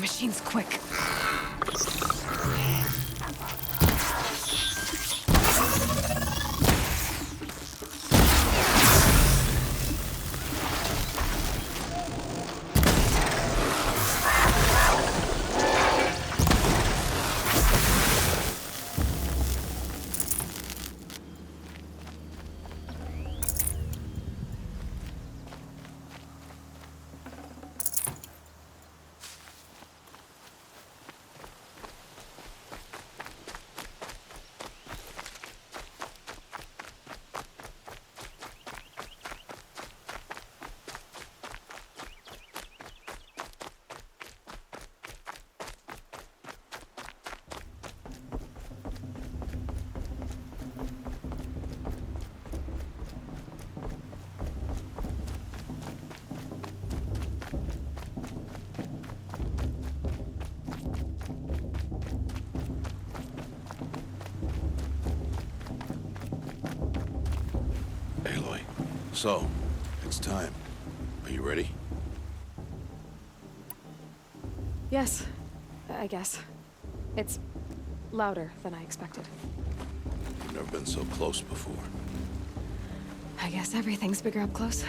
machine's quick. Aloy, so, it's time. Are you ready? Yes, I guess. It's louder than I expected. You've never been so close before. I guess everything's bigger up close.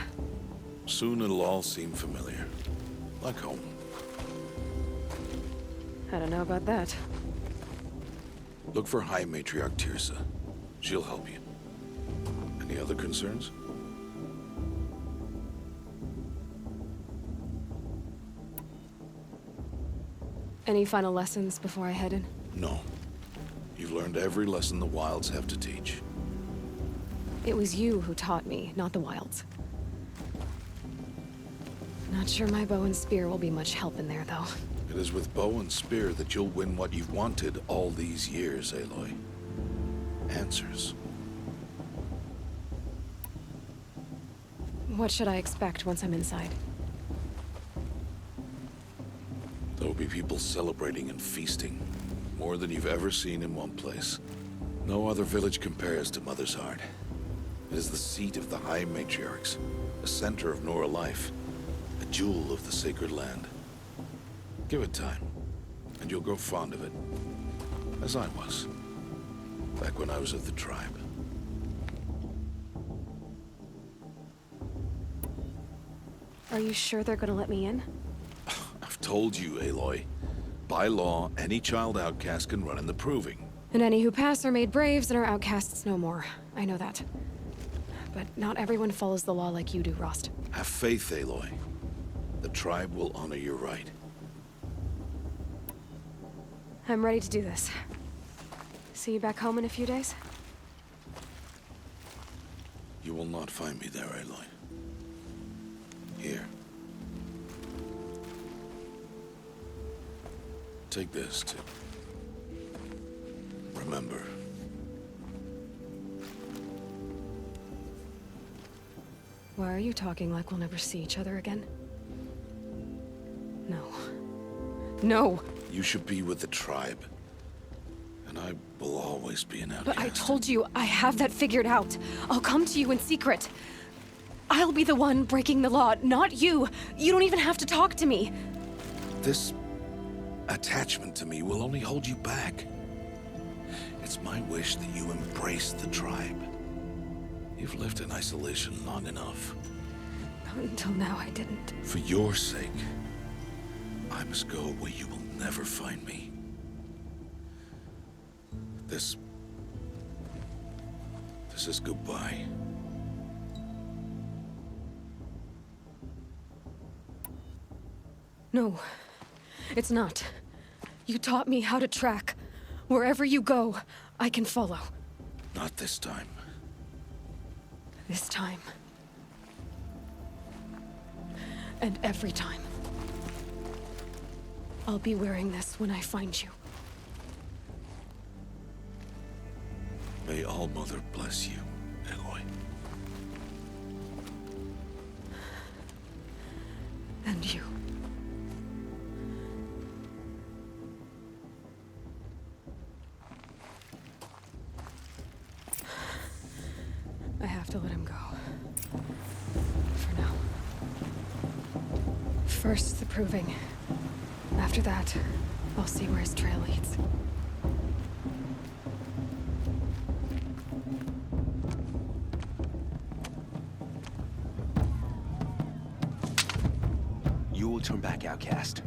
Soon it'll all seem familiar. Like home. I don't know about that. Look for High Matriarch Tirsa. She'll help you. Any other concerns? Any final lessons before I head in? No. You've learned every lesson the Wilds have to teach. It was you who taught me, not the Wilds. Not sure my bow and spear will be much help in there, though. It is with bow and spear that you'll win what you've wanted all these years, Aloy. Answers. What should I expect once I'm inside? There will be people celebrating and feasting. More than you've ever seen in one place. No other village compares to Mother's Heart. It is the seat of the High Matriarchs, the center of Nora life, a jewel of the sacred land. Give it time, and you'll grow fond of it. As I was, back when I was of the tribe. Are you sure they're gonna let me in? I've told you, Aloy. By law, any child outcast can run in the Proving. And any who pass are made braves and are outcasts no more. I know that. But not everyone follows the law like you do, Rost. Have faith, Aloy. The tribe will honor your right. I'm ready to do this. See you back home in a few days? You will not find me there, Aloy. Here. Take this, too. Remember. Why are you talking like we'll never see each other again? No. No! You should be with the tribe. And I will always be an outcast. But I told you, I have that figured out. I'll come to you in secret. I'll be the one breaking the law, not you. You don't even have to talk to me. This attachment to me will only hold you back. It's my wish that you embrace the tribe. You've lived in isolation long enough. Not until now, I didn't. For your sake, I must go where you will never find me. This is goodbye. No, it's not. You taught me how to track. Wherever you go, I can follow. Not this time. This time. And every time. I'll be wearing this when I find you. May All-Mother bless you, Aloy. And you. I have to let him go. For now. First, the proving. After that, I'll see where his trail leads. You will turn back, outcast.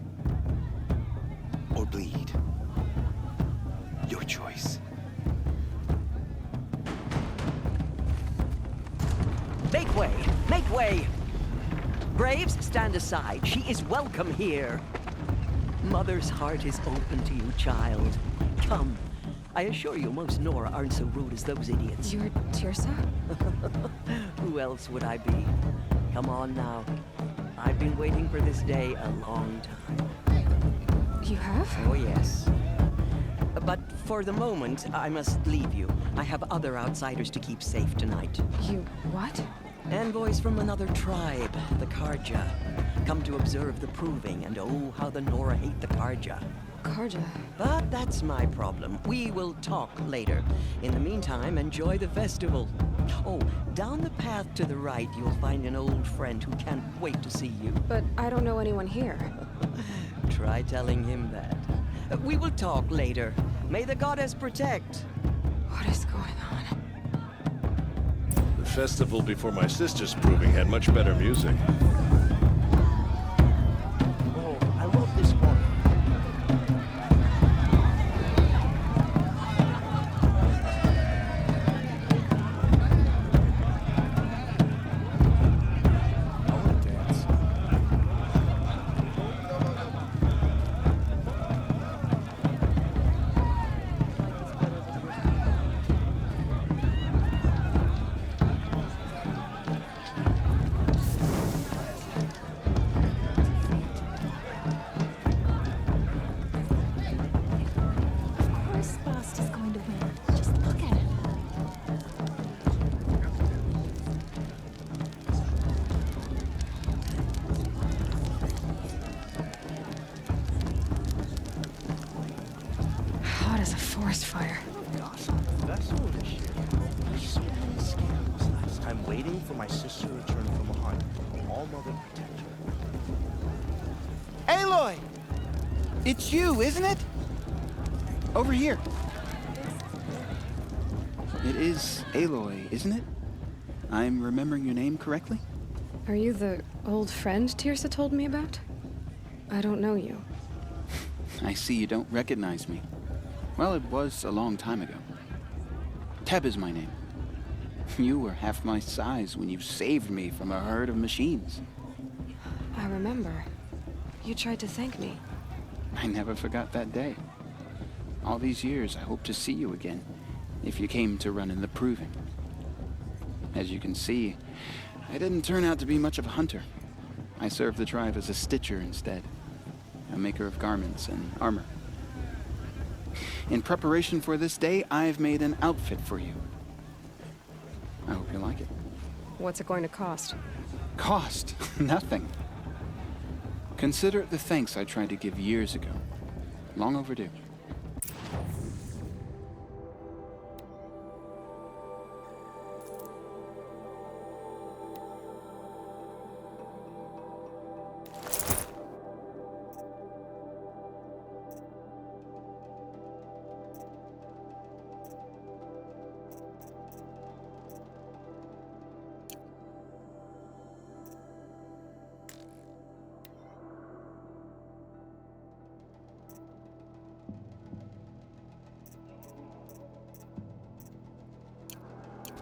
Or bleed. Your choice. Make way! Make way! Braves, stand aside. She is welcome here. Mother's heart is open to you, child. Come. I assure you, most Nora aren't so rude as those idiots. You're Tirsa? Who else would I be? Come on now. I've been waiting for this day a long time. You have? Oh, yes. But for the moment, I must leave you. I have other outsiders to keep safe tonight. You what? Envoys from another tribe, the Karja. Come to observe the proving, and oh, how the Nora hate the Karja. Karja? But that's my problem. We will talk later. In the meantime, enjoy the festival. Oh, down the path to the right, you'll find an old friend who can't wait to see you. But I don't know anyone here. Try telling him that. We will talk later. May the goddess protect. What is going on? The festival before my sister's proving had much better music. Oh, I love this one. I want to dance. Of course Bast is going to win. Just look at him. Hot as a forest fire. Gosh, that's all this shit. There's so many scams. I'm waiting for my sister to return from a hunt. All mother protect her. Aloy! It's you, isn't it? Over here. It is Aloy, isn't it? I'm remembering your name correctly? Are you the old friend Tirsa told me about? I don't know you. I see you don't recognize me. Well, it was a long time ago. Teb is my name. You were half my size when you saved me from a herd of machines. I remember. You tried to thank me. I never forgot that day. All these years, I hope to see you again, if you came to run in the proving. As you can see, I didn't turn out to be much of a hunter. I served the tribe as a stitcher instead, a maker of garments and armor. In preparation for this day, I've made an outfit for you. I hope you like it. What's it going to cost? Cost? Nothing. Consider it the thanks I tried to give years ago. Long overdue.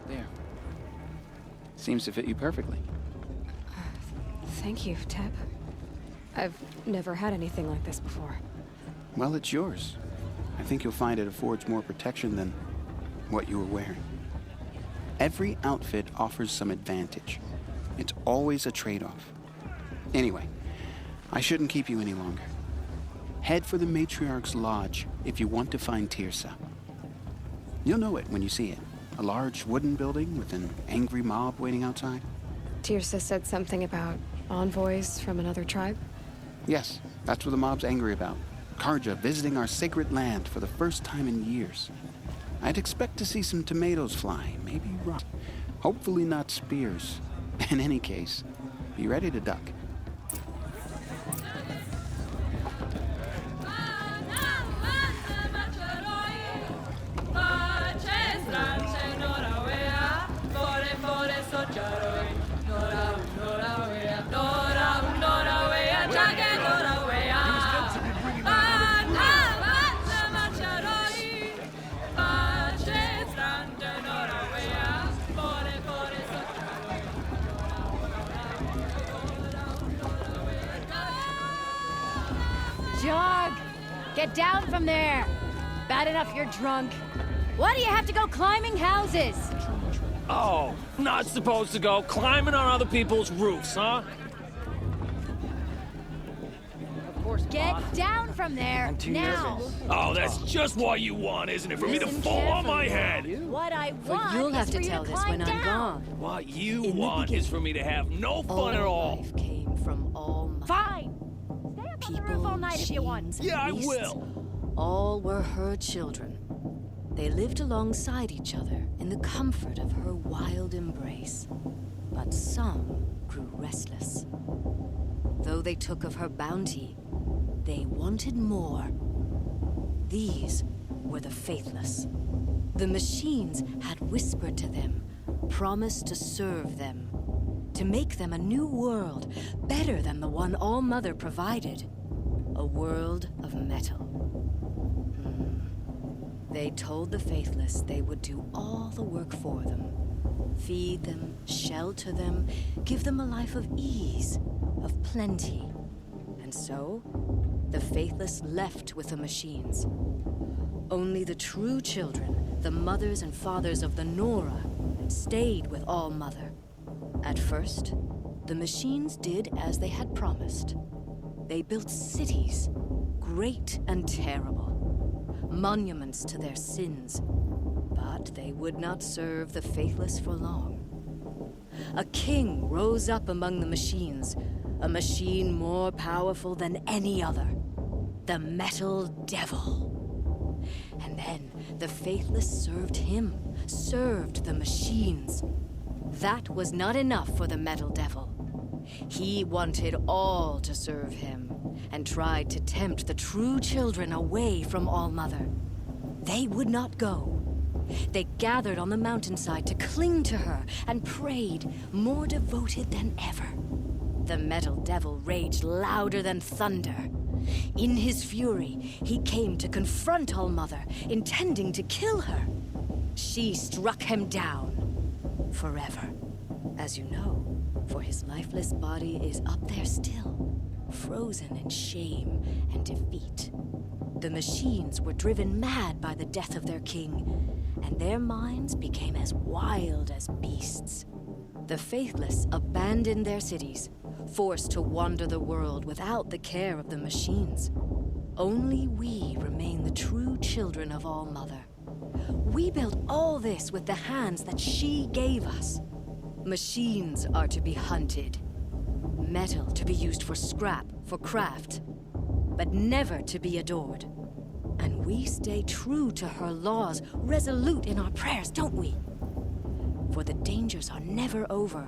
There. Seems to fit you perfectly. Thank you, Teb. I've never had anything like this before. Well, it's yours. I think you'll find it affords more protection than what you were wearing. Every outfit offers some advantage. It's always a trade-off. Anyway, I shouldn't keep you any longer. Head for the Matriarch's Lodge if you want to find Tirsa. You'll know it when you see it. A large wooden building with an angry mob waiting outside. Tirsa said something about envoys from another tribe? Yes, that's what the mob's angry about. Karja visiting our sacred land for the first time in years. I'd expect to see some tomatoes fly, maybe rock. Hopefully not spears. In any case, be ready to duck. jog! Get down from there! Bad enough you're drunk. Why do you have to go climbing houses? Oh, not supposed to go climbing on other people's roofs, huh? Of course, get down from there, now! Oh, that's just what you want, isn't it? For me to Listen fall on my carefully. head. What I want You'll have is to for you tell to this climb when I'm down. gone. What you In the want is beginning, for me to have no fun at all. Life came from all mother. Fine! Stay up on the roof all night if you want. machines, Yeah, I and beasts. will. All were her children. They lived alongside each other in the comfort of her wild embrace. But some grew restless. Though they took of her bounty, they wanted more. These were the faithless. The machines had whispered to them, promised to serve them, to make them a new world, better than the one All-Mother provided. A world of metal. They told the faithless they would do all the work for them. Feed them, shelter them, give them a life of ease, of plenty. And so, the faithless left with the machines. Only the true children, the mothers and fathers of the Nora, stayed with All-Mother. At first, the machines did as they had promised. They built cities, great and terrible. Monuments to their sins, but they would not serve the faithless for long. A king rose up among the machines, a machine more powerful than any other, the Metal Devil. And then the faithless served him, served the machines. That was not enough for the Metal Devil. He wanted all to serve him, and tried to tempt the true children away from All-Mother. They would not go. They gathered on the mountainside to cling to her and prayed, more devoted than ever. The Metal Devil raged louder than thunder. In his fury, he came to confront All-Mother, intending to kill her. She struck him down forever. As you know, for his lifeless body is up there still, frozen in shame and defeat. The machines were driven mad by the death of their king, and their minds became as wild as beasts. The faithless abandoned their cities, forced to wander the world without the care of the machines. Only we remain the true children of All-Mother. We built all this with the hands that she gave us. Machines are to be hunted. Metal to be used for scrap, for craft, but never to be adored. And we stay true to her laws, resolute in our prayers, don't we? For the dangers are never over.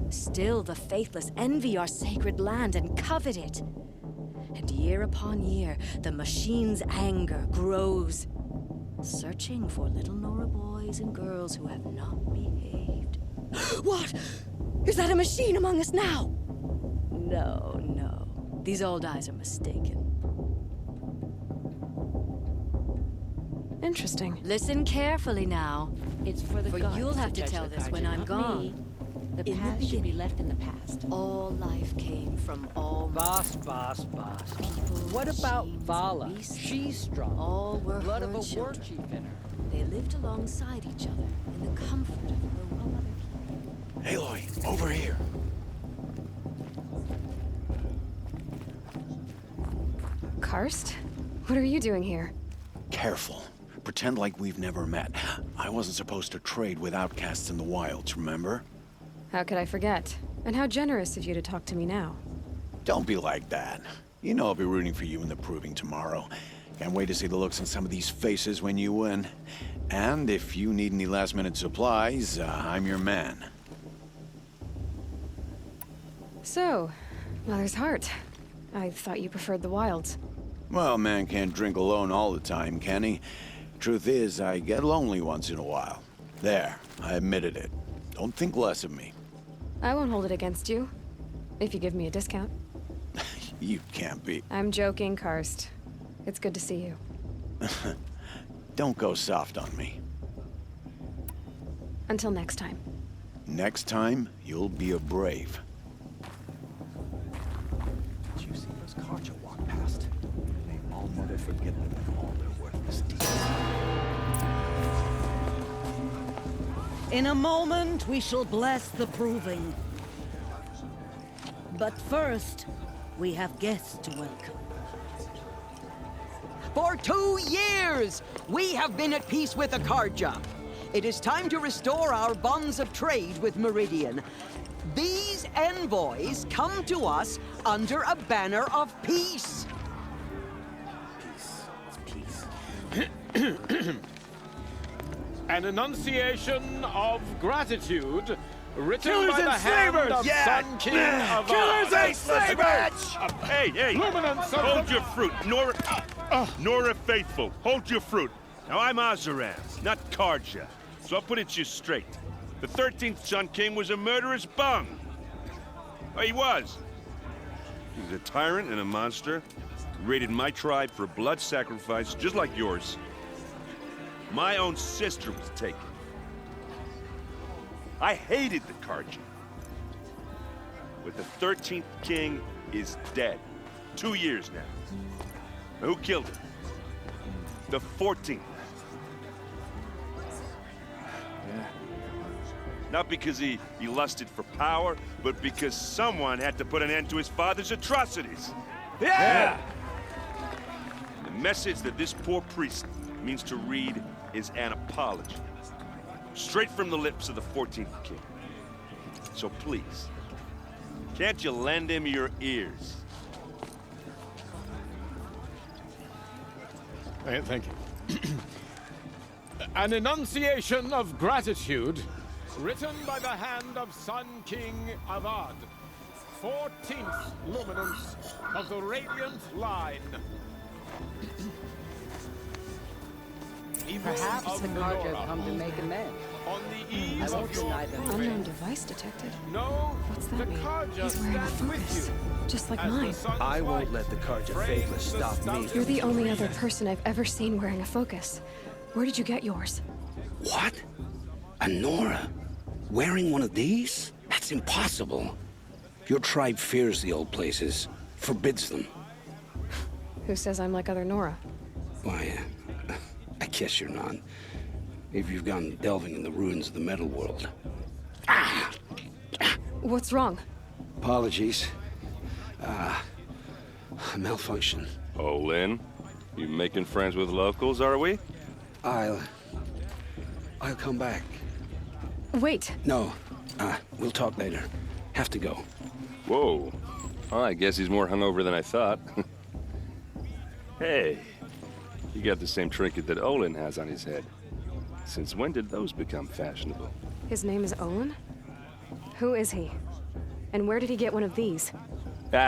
Still the faithless envy our sacred land and covet it. And year upon year, the machine's anger grows, searching for little Nora boys and girls who have not behaved. What? Is that a machine among us now? No, no. These old eyes are mistaken. Interesting. Listen carefully now. It's for the For gods you'll have to to judge tell the this when Guardian, I'm not gone. me. The In the past should be beginning, left in the past. all life came from all Boss. What about machines, Vala? and beasts. She's strong. All were Blood her of a war children. chief in her. They lived alongside each other in the comfort of her mother. Aloy, over here. Karst? What are you doing here? Careful. Pretend like we've never met. I wasn't supposed to trade with outcasts in the wilds, remember? How could I forget? And how generous of you to talk to me now. Don't be like that. You know I'll be rooting for you in the proving tomorrow. Can't wait to see the looks on some of these faces when you win. And if you need any last-minute supplies, I'm your man. So, Mother's Heart. I thought you preferred the wilds. Well, man can't drink alone all the time, can he? Truth is, I get lonely once in a while. There, I admitted it. Don't think less of me. I won't hold it against you. If you give me a discount. You can't be. I'm joking, Karst. It's good to see you. Don't go soft on me. Until next time. Next time, you'll be a brave. Did you see those carts you walked past? forget them and all their worthless deeds. In a moment, we shall bless the proving. But first, we have guests to welcome. For 2 years, we have been at peace with Akarja. It is time to restore our bonds of trade with Meridian. These envoys come to us under a banner of peace. Peace. It's peace. An enunciation of gratitude written Killers by the and hand slavers! of Yeah. Sun King of Killers and slavers! Hey, Luminance of hold the- your fruit. Nora Faithful, hold your fruit. Now, I'm Azaran, not Karja, so I'll put it you straight. The 13th Sun King was a murderous bung. Oh, he was. He was a tyrant and a monster. He raided my tribe for blood sacrifice, just like yours. My own sister was taken. I hated the Karja. But the 13th king is dead. 2 years now. Now, who killed him? The 14th. Not because he lusted for power, but because someone had to put an end to his father's atrocities. Yeah! The message that this poor priest means to read is an apology. Straight from the lips of the 14th king. So please, can't you lend him your ears? Thank you. An enunciation of gratitude written by the hand of Sun King Avad, 14th luminance of the Radiant Line. Evil Perhaps of the Karja Nora, have come to make amends. on the eve I won't of your deny them. proving. Unknown device detected. No, What's the that mean? Karja He's wearing a stands with focus, you. just like As the mine. sun's I won't light let the Karja frames faithless the stop me. stout You're the only other breeze. person I've ever seen wearing a focus. Where did you get yours? What? A Nora? Wearing one of these? That's impossible. Your tribe fears the old places, forbids them. Who says I'm like other Nora? Why, I guess you're not. Maybe you've gone delving in the ruins of the metal world. What's wrong? Apologies. Malfunction. Oh, Lynn, you making friends with locals, are we? I'll come back. Wait, No, we'll talk later. Have to go. Whoa. Well, I guess he's more hungover than I thought. Hey, you got the same trinket that Olin has on his head. Since when did those become fashionable? his name is Olin? Who is he? And where did he get one of these?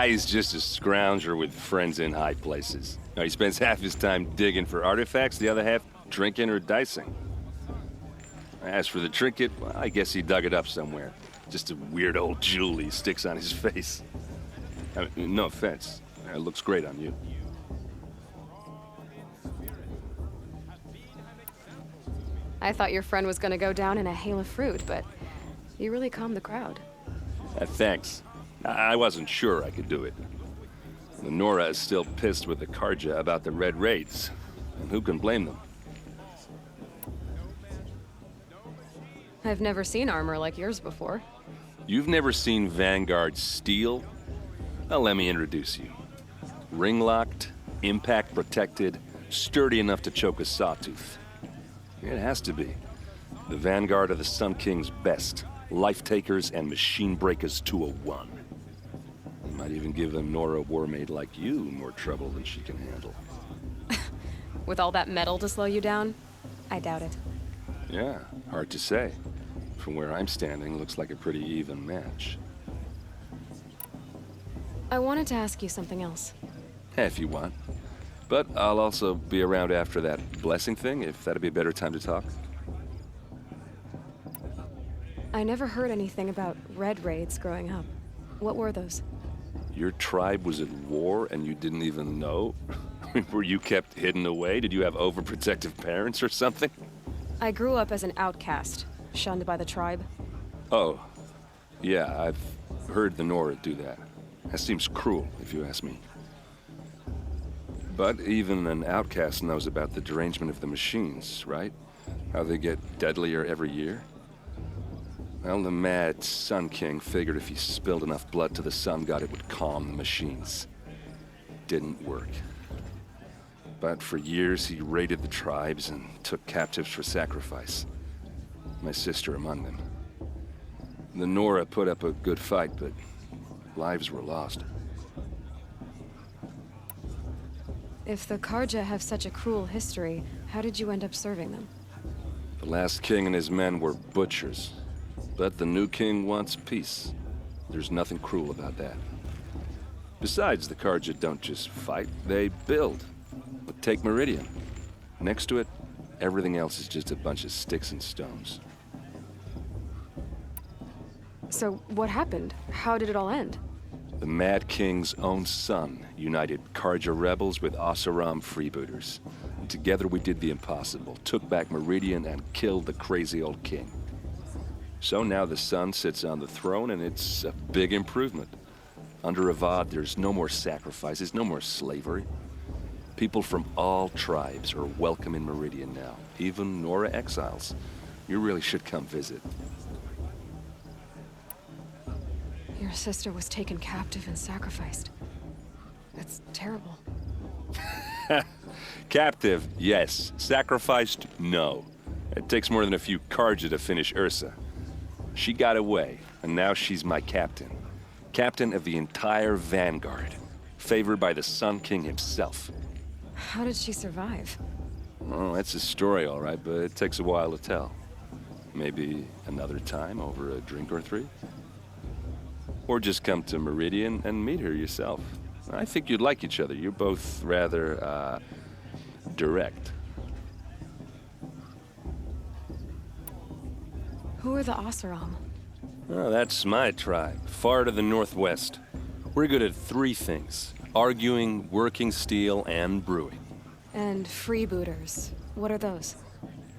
He's just a scrounger with friends in high places. Now, he spends half his time digging for artifacts, the other half drinking or dicing. As for the trinket, well, I guess he dug it up somewhere. Just a weird old jewel he sticks on his face. I mean, no offense. It looks great on you. I thought your friend was gonna go down in a hail of fruit, but you really calmed the crowd. Thanks. I wasn't sure I could do it. Nora is still pissed with the Karja about the Red Raids. And who can blame them? I've never seen armor like yours before. You've never seen Vanguard steel? Well, let me introduce you. Ring-locked, impact-protected, sturdy enough to choke a sawtooth. It has to be. The Vanguard of the Sun King's best. Life-takers and machine breakers to a one. You might even give a Nora warmaid like you more trouble than she can handle. With all that metal to slow you down? I doubt it. Yeah, hard to say. From where I'm standing, looks like a pretty even match. I wanted to ask you something else. If you want. But I'll also be around after that blessing thing, if that'd be a better time to talk. I never heard anything about red raids growing up. What were those? Your tribe was at war and you didn't even know? Were you kept hidden away? Did you have overprotective parents or something? I grew up as an outcast, shunned by the tribe. Oh, yeah, I've heard the Nora do that. That seems cruel, if you ask me. But even an outcast knows about the derangement of the machines, right? How they get deadlier every year? Well, the mad Sun King figured if he spilled enough blood to the Sun God, it would calm the machines. Didn't work. But for years, he raided the tribes and took captives for sacrifice. My sister among them. The Nora put up a good fight, but lives were lost. If the Karja have such a cruel history, how did you end up serving them? The last king and his men were butchers. But the new king wants peace. There's nothing cruel about that. Besides, the Karja don't just fight, they build. But take Meridian. Next to it, everything else is just a bunch of sticks and stones. So, what happened? How did it all end? The Mad King's own son united Karja rebels with Oseram freebooters. And together we did the impossible, took back Meridian and killed the crazy old king. So now the son sits on the throne and it's a big improvement. Under Avad, there's no more sacrifices, no more slavery. People from all tribes are welcome in Meridian now, even Nora exiles. You really should come visit. Your sister was taken captive and sacrificed. That's terrible. Captive, yes. Sacrificed, no. It takes more than a few Karja to finish Ursa. She got away, and now she's my captain. Captain of the entire Vanguard. Favored by the Sun King himself. How did she survive? Oh, that's a story, all right, but it takes a while to tell. Maybe another time over a drink or three? Or just come to Meridian and meet her yourself. I think you'd like each other. You're both rather, direct. Who are the Oseram? Oh, that's my tribe, far to the northwest. We're good at three things. Arguing, working steel, and brewing. And freebooters. What are those?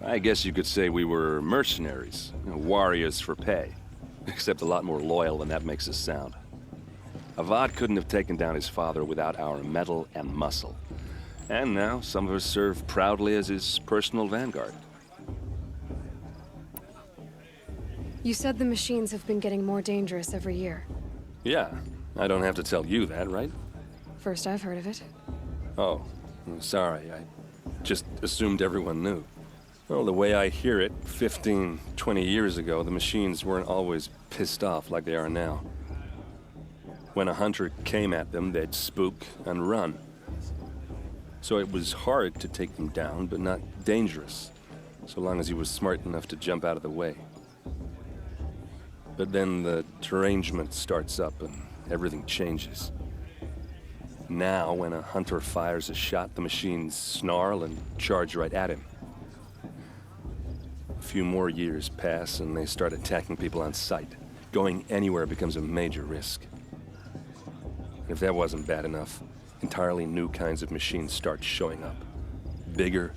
I guess you could say we were mercenaries. Warriors for pay. Except a lot more loyal than that makes us sound. Avad couldn't have taken down his father without our metal and muscle. And now, some of us serve proudly as his personal vanguard. You said the machines have been getting more dangerous every year. Yeah, I don't have to tell you that, right? First I've heard of it. Oh, sorry, I just assumed everyone knew. Well, the way I hear it, 15, 20 years ago, the machines weren't always pissed off like they are now. When a hunter came at them, they'd spook and run. So it was hard to take them down, but not dangerous, so long as he was smart enough to jump out of the way. But then the derangement starts up and everything changes. Now, when a hunter fires a shot, the machines snarl and charge right at him. A few more years pass and they start attacking people on sight. Going anywhere becomes a major risk. If that wasn't bad enough, entirely new kinds of machines start showing up. Bigger,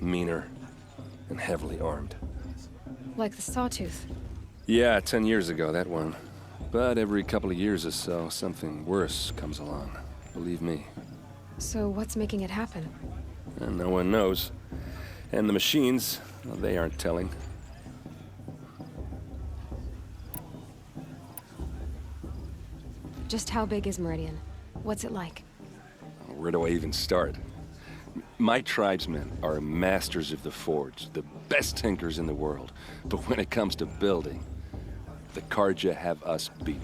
meaner, and heavily armed. Like the Sawtooth. Yeah, 10 years ago, that one. But every couple of years or so, something worse comes along. Believe me. So what's making it happen? And no one knows. And the machines, well, they aren't telling. Just how big is Meridian? What's it like? Where do I even start? My tribesmen are masters of the forge, the best tinkers in the world. But when it comes to building, the Karja have us beat.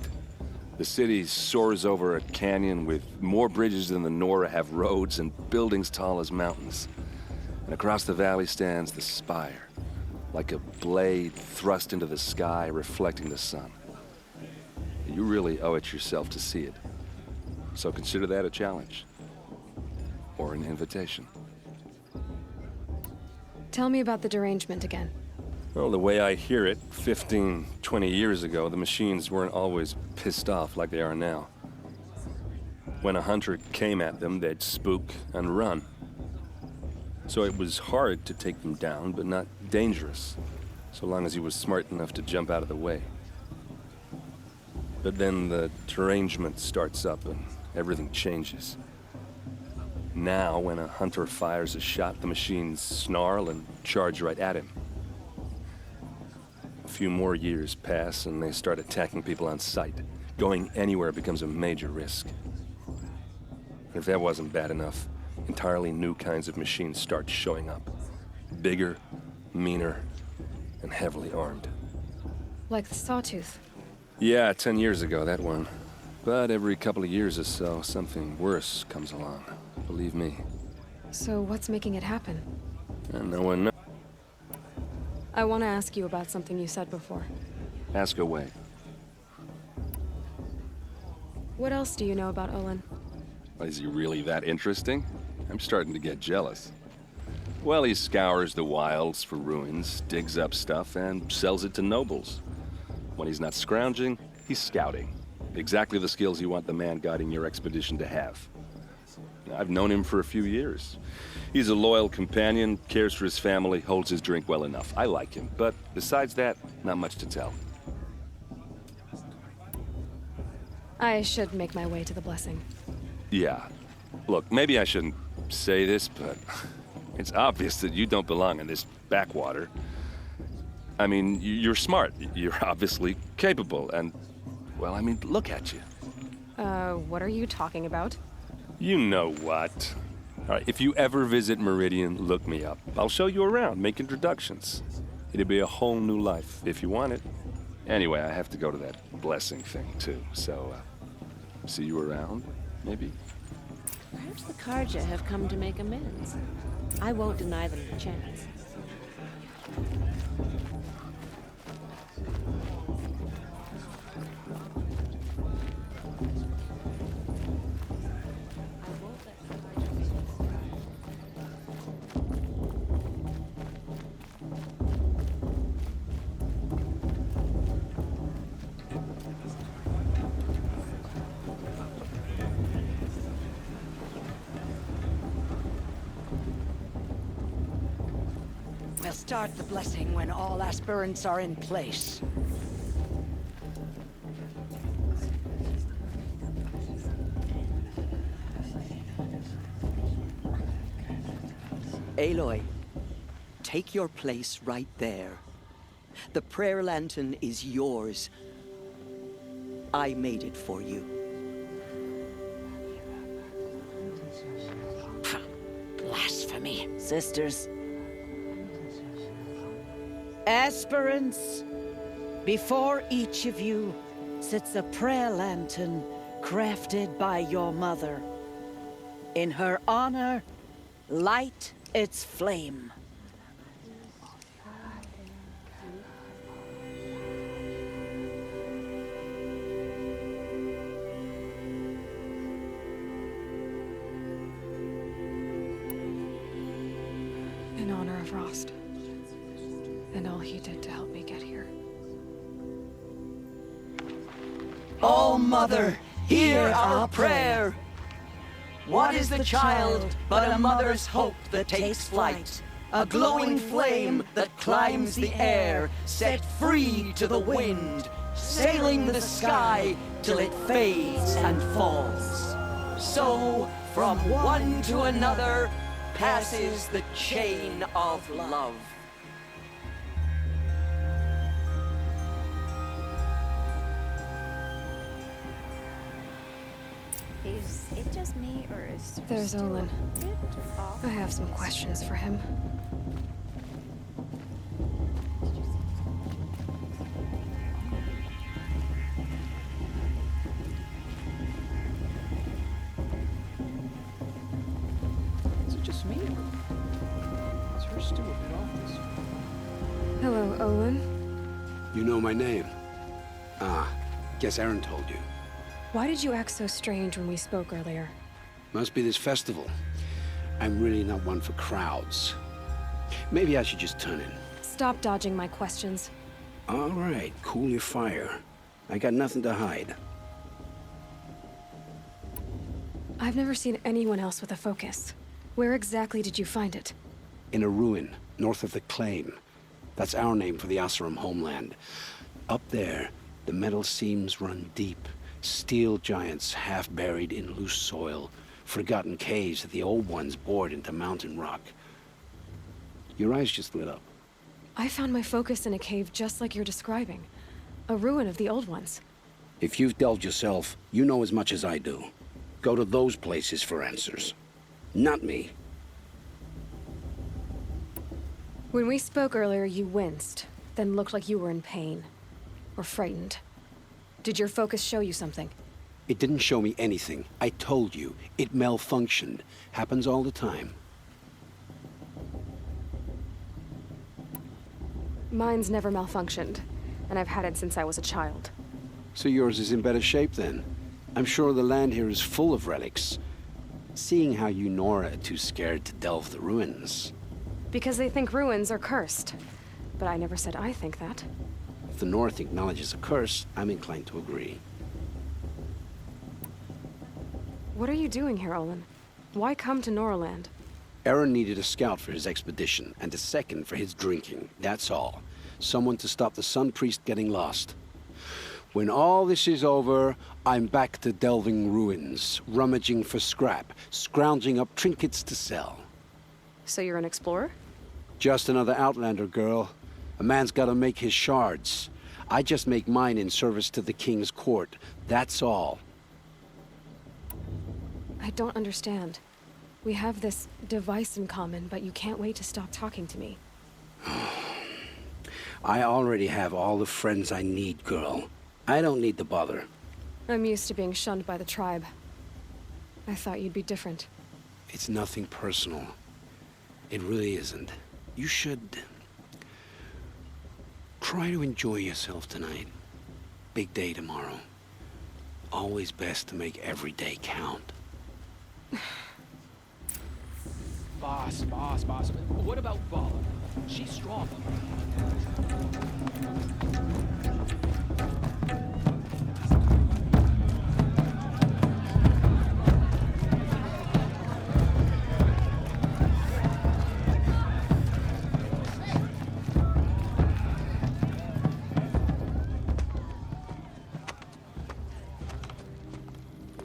The city soars over a canyon with more bridges than the Nora have roads and buildings tall as mountains. And across the valley stands the spire, like a blade thrust into the sky, reflecting the sun. You really owe it yourself to see it. So consider that a challenge. Or an invitation. Tell me about the derangement again. Well, the way I hear it, 15, 20 years ago, the machines weren't always pissed off like they are now. When a hunter came at them, they'd spook and run. So it was hard to take them down, but not dangerous, so long as he was smart enough to jump out of the way. But then the derangement starts up and everything changes. Now, when a hunter fires a shot, the machines snarl and charge right at him. A few more years pass, and they start attacking people on sight. Going anywhere becomes a major risk. And if that wasn't bad enough, entirely new kinds of machines start showing up. Bigger, meaner, and heavily armed. Like the Sawtooth. Yeah, 10 years ago, that one. But every couple of years or so, something worse comes along. Believe me. So what's making it happen? And no one knows. I want to ask you about something you said before. Ask away. What else do you know about Olin? Is he really that interesting? I'm starting to get jealous. Well, he scours the wilds for ruins, digs up stuff, and sells it to nobles. When he's not scrounging, he's scouting. Exactly the skills you want the man guiding your expedition to have. I've known him for a few years. He's a loyal companion, cares for his family, holds his drink well enough. I like him, but besides that, not much to tell. I should make my way to the blessing. Yeah. Look, maybe I shouldn't say this, but it's obvious that you don't belong in this backwater. I mean, you're smart. You're obviously capable, and, well, I mean, look at you. What are you talking about? You know what. All right, if you ever visit Meridian, look me up. I'll show you around, make introductions. It'll be a whole new life, if you want it. Anyway, I have to go to that blessing thing, too, so, see you around, maybe? Perhaps the Karja have come to make amends. I won't deny them the chance. We'll start the blessing when all aspirants are in place. Aloy, take your place right there. The prayer lantern is yours. I made it for you. Blasphemy. Sisters. Aspirants, before each of you sits a prayer lantern crafted by your mother. In her honor, light its flame. In honor of Rost. And all he did to help me get here. Oh, Mother, hear our prayer. What is the child but a mother's hope that takes flight? A glowing flame that climbs the air, set free to the wind, sailing the sky till it fades and falls. So, from one to another, passes the chain of love. Is it just me, or is There's still Olin. a bit off? I have some questions for him. Is it just me? Is her still a bit off this? Hello, Olin. You know my name? Ah, guess Aaron told you. Why did you act so strange when we spoke earlier? Must be this festival. I'm really not one for crowds. Maybe I should just turn in. Stop dodging my questions. All right, cool your fire. I got nothing to hide. I've never seen anyone else with a focus. Where exactly did you find it? In a ruin, north of the Claim. That's our name for the Oseram homeland. Up there, the metal seams run deep. Steel giants half buried in loose soil, Forgotten caves that the old ones bored into mountain rock. Your eyes just lit up. I found my focus in a cave just like you're describing. A ruin of the old ones. If you've delved yourself, you know as much as I do. Go to those places for answers. Not me. When we spoke earlier, you winced, then looked like you were in pain. Or frightened. Did your focus show you something? It didn't show me anything. I told you. It malfunctioned. Happens all the time. Mine's never malfunctioned, and I've had it since I was a child. So yours is in better shape then. I'm sure the land here is full of relics. Seeing how you Nora are too scared to delve the ruins. Because they think ruins are cursed. But I never said I think that. If the North acknowledges a curse, I'm inclined to agree. What are you doing here, Olin? Why come to Noraland? Aaron needed a scout for his expedition, and a second for his drinking. That's all. Someone to stop the Sun Priest getting lost. When all this is over, I'm back to delving ruins, rummaging for scrap, scrounging up trinkets to sell. So you're an explorer? Just another Outlander, girl. A man's gotta make his shards. I just make mine in service to the King's court. That's all. I don't understand. We have this device in common, but you can't wait to stop talking to me. I already have all the friends I need, girl. I don't need the bother. I'm used to being shunned by the tribe. I thought you'd be different. It's nothing personal. It really isn't. You should... try to enjoy yourself tonight. Big day tomorrow. Always best to make every day count. Boss. What about Vala? She's strong.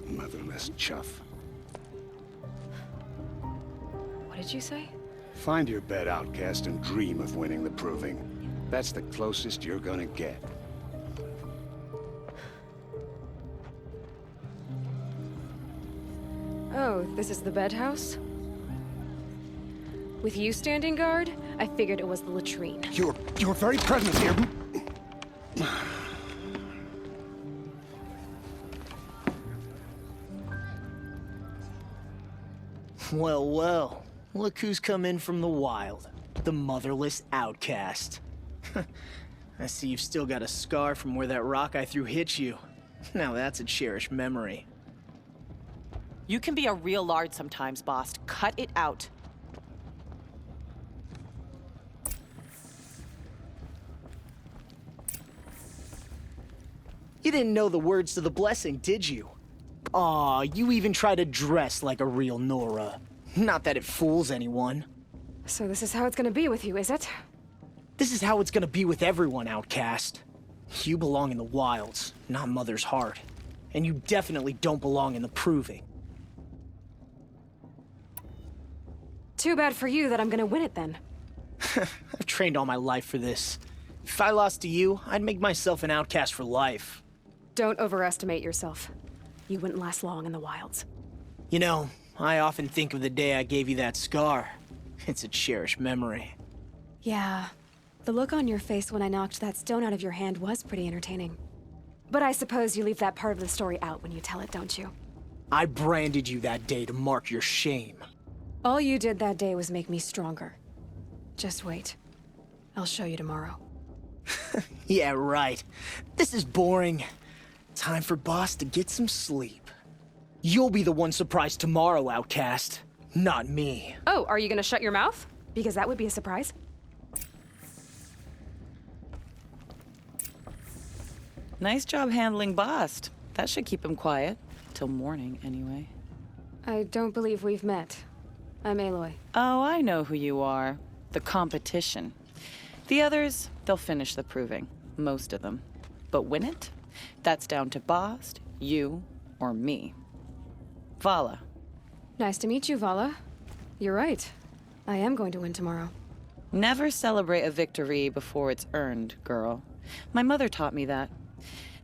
Motherless chuff. What did you say? Find your bed, outcast, and dream of winning the proving. That's the closest you're gonna get. Oh, this is the bedhouse? With you standing guard, I figured it was the latrine. Your very presence here... Well, look who's come in from the wild. The motherless outcast. I see you've still got a scar from where that rock I threw hit you. Now that's a cherished memory. You can be a real lard sometimes, boss. Cut it out. You didn't know the words to the blessing, did you? Aw, you even try to dress like a real Nora. Not that it fools anyone. So this is how it's gonna be with you, is it? This is how it's gonna be with everyone, outcast. You belong in the wilds, not Mother's heart. And you definitely don't belong in the proving. Too bad for you that I'm gonna win it then. I've trained all my life for this. If I lost to you, I'd make myself an outcast for life. Don't overestimate yourself. You wouldn't last long in the wilds. You know, I often think of the day I gave you that scar. It's a cherished memory. Yeah. The look on your face when I knocked that stone out of your hand was pretty entertaining. But I suppose you leave that part of the story out when you tell it, don't you? I branded you that day to mark your shame. All you did that day was make me stronger. Just wait. I'll show you tomorrow. Yeah, right. This is boring. Time for Boss to get some sleep. You'll be the one surprised tomorrow, outcast. Not me. Oh, are you gonna shut your mouth? Because that would be a surprise. Nice job handling Bast. That should keep him quiet. Till morning, anyway. I don't believe we've met. I'm Aloy. Oh, I know who you are. The competition. The others, they'll finish the proving. Most of them. But win it? That's down to Bast, you, or me. Vala, Nice to meet you, Vala. You're right. I am going to win tomorrow. Never celebrate a victory before it's earned, girl. My mother taught me that.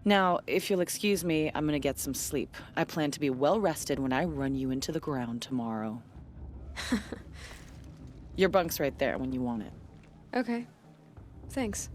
Now, if you'll excuse me, I'm gonna get some sleep. I plan to be well rested when I run you into the ground tomorrow. Your bunk's right there when you want it. Okay. Thanks.